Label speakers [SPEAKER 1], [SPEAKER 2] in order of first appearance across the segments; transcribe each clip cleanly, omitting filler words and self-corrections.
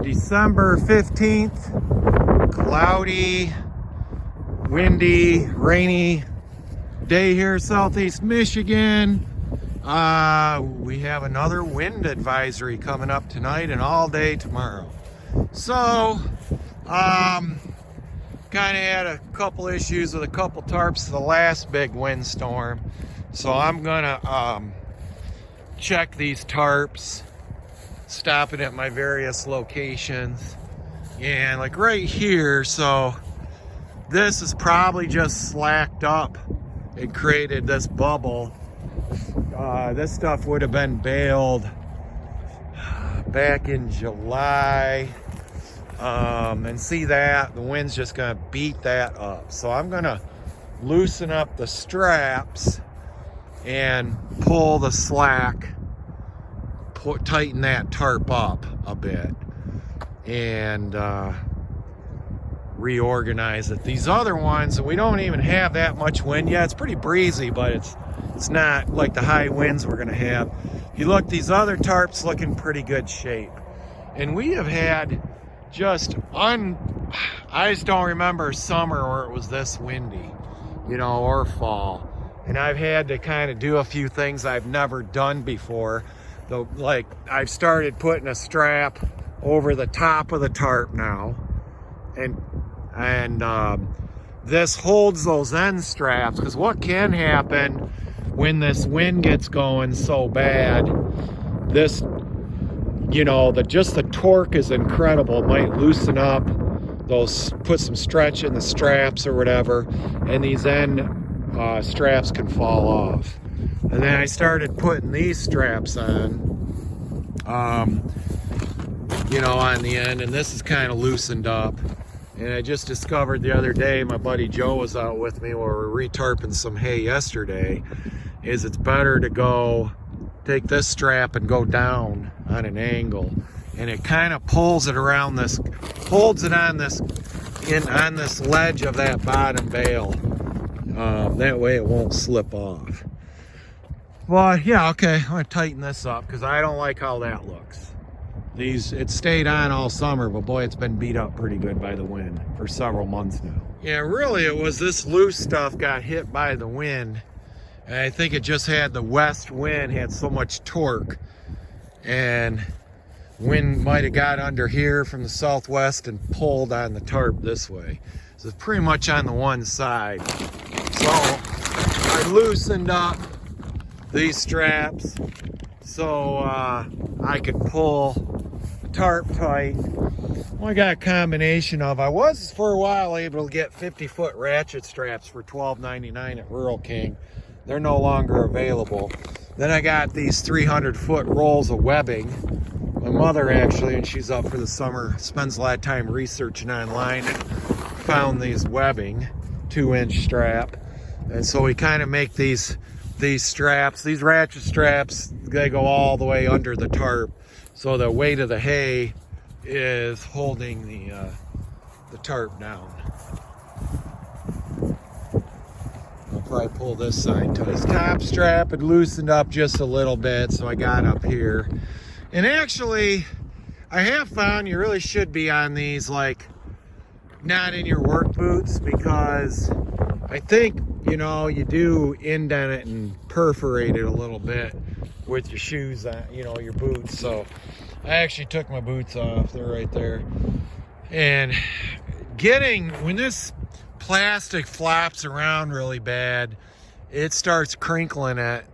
[SPEAKER 1] December 15th, cloudy, windy, rainy day here in Southeast Michigan. We have another wind advisory coming up tonight and all day tomorrow. So, kind of had a couple issues with a couple tarps the last big windstorm. So I'm gonna check these tarps, stopping at my various locations. And like right here, so this is probably just slacked up and created this bubble. This stuff would have been baled back in July. And see that the wind's just gonna beat that up. So I'm gonna loosen up the straps and pull the slack, tighten that tarp up a bit, and reorganize it. These other ones, we don't even have that much wind yet. It's pretty breezy, but it's not like the high winds we're gonna have. If you look, these other tarps look in pretty good shape. And we have had I just don't remember summer where it was this windy, you know, or fall. And I've had to kind of do a few things I've never done before. Like I've started putting a strap over the top of the tarp now, and this holds those end straps, because what can happen when this wind gets going so bad, this, you know, just the torque is incredible. It might loosen up those, put some stretch in the straps or whatever, and these end straps can fall off. And then I started putting these straps on, you know, on the end, and this is kind of loosened up. And I just discovered the other day, my buddy Joe was out with me where we're retarping some hay yesterday, is it's better to go take this strap and go down on an angle, and it kind of pulls it around this, holds it on this, on this ledge of that bottom bale. That way it won't slip off. Well, yeah, okay, I'm gonna tighten this up because I don't like how that looks. It stayed on all summer, but boy, it's been beat up pretty good by the wind for several months now. Yeah, really, it was this loose stuff got hit by the wind. And I think it just had the west wind, had so much torque, and wind might have got under here from the southwest and pulled on the tarp this way. So it's pretty much on the one side. So I loosened up these straps so I could pull the tarp tight. Well, I got a combination of, I was for a while able to get 50-foot ratchet straps for $12.99 at Rural King. They're no longer available. Then I got these 300-foot rolls of webbing. My mother actually, and she's up for the summer, spends a lot of time researching online, found these webbing, 2-inch strap. And so we kind of make these straps, these ratchet straps, they go all the way under the tarp. So the weight of the hay is holding the tarp down. I pull this side to this top strap. It loosened up just a little bit, so I got up here. And actually, I have found you really should be on these, like, not in your work boots, because I think, you know, you do indent it and perforate it a little bit with your shoes on, you know, your boots. So I actually took my boots off. They're right there. And when this plastic flops around really bad, it starts crinkling it,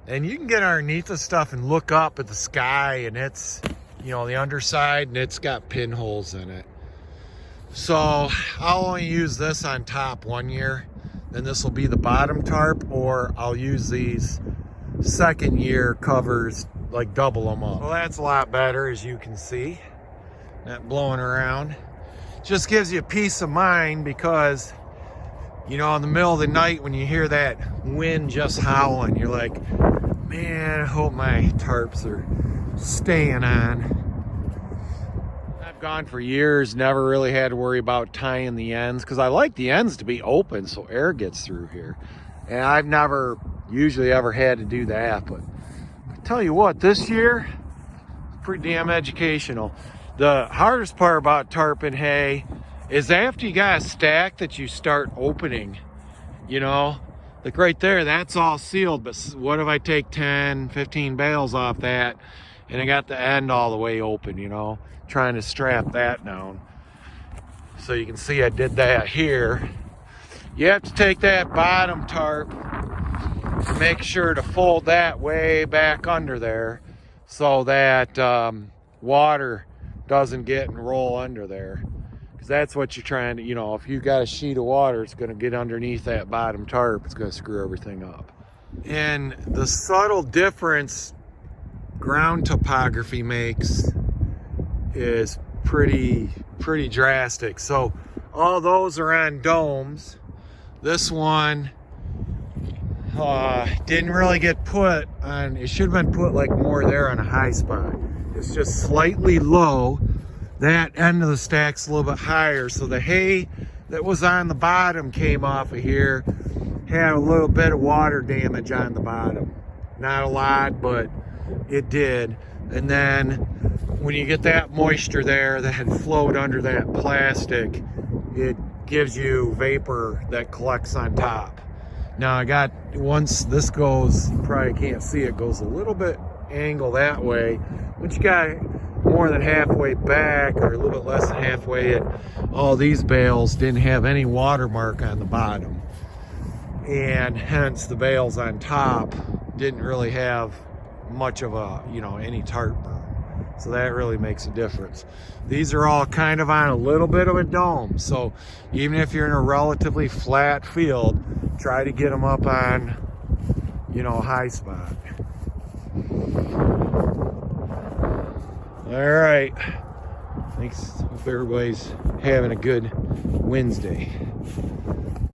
[SPEAKER 1] and you can get underneath the stuff and look up at the sky, and it's, you know, the underside, and it's got pinholes in it. So I'll only use this on top 1 year, then this will be the bottom tarp, or I'll use these second year covers, like double them up. Well, that's a lot better, as you can see, not blowing around. Just gives you peace of mind, because, you know, in the middle of the night when you hear that wind just howling, you're like, man, I hope my tarps are staying on. I've gone for years, never really had to worry about tying the ends, because I like the ends to be open so air gets through here. And I've never usually ever had to do that, but I tell you what, this year, it's pretty damn educational. The hardest part about tarping hay is after you got a stack that you start opening, you know, like right there, that's all sealed. But what if I take 10, 15 bales off that and I got the end all the way open, you know, trying to strap that down. So you can see I did that here. You have to take that bottom tarp, make sure to fold that way back under there so that water doesn't get and roll under there. Because that's what you're trying to, you know, if you got a sheet of water, it's going to get underneath that bottom tarp. It's going to screw everything up. And the subtle difference ground topography makes is pretty drastic. So all those are on domes. This one didn't really get put on, it should have been put like more there on a high spot. It's just slightly low. That end of the stack's a little bit higher, so the hay that was on the bottom came off of here, had a little bit of water damage on the bottom. Not a lot, but it did. And then when you get that moisture there that had flowed under that plastic, it gives you vapor that collects on top. Now I got, once this goes, you probably can't see it, goes a little bit angle that way. Once you got more than halfway back, or a little bit less than halfway, all these bales didn't have any watermark on the bottom. And hence the bales on top didn't really have much of a, you know, any tarp burn. So that really makes a difference. These are all kind of on a little bit of a dome. So even if you're in a relatively flat field, try to get them up on, you know, a high spot. All right. Thanks. Hope everybody's having a good Wednesday.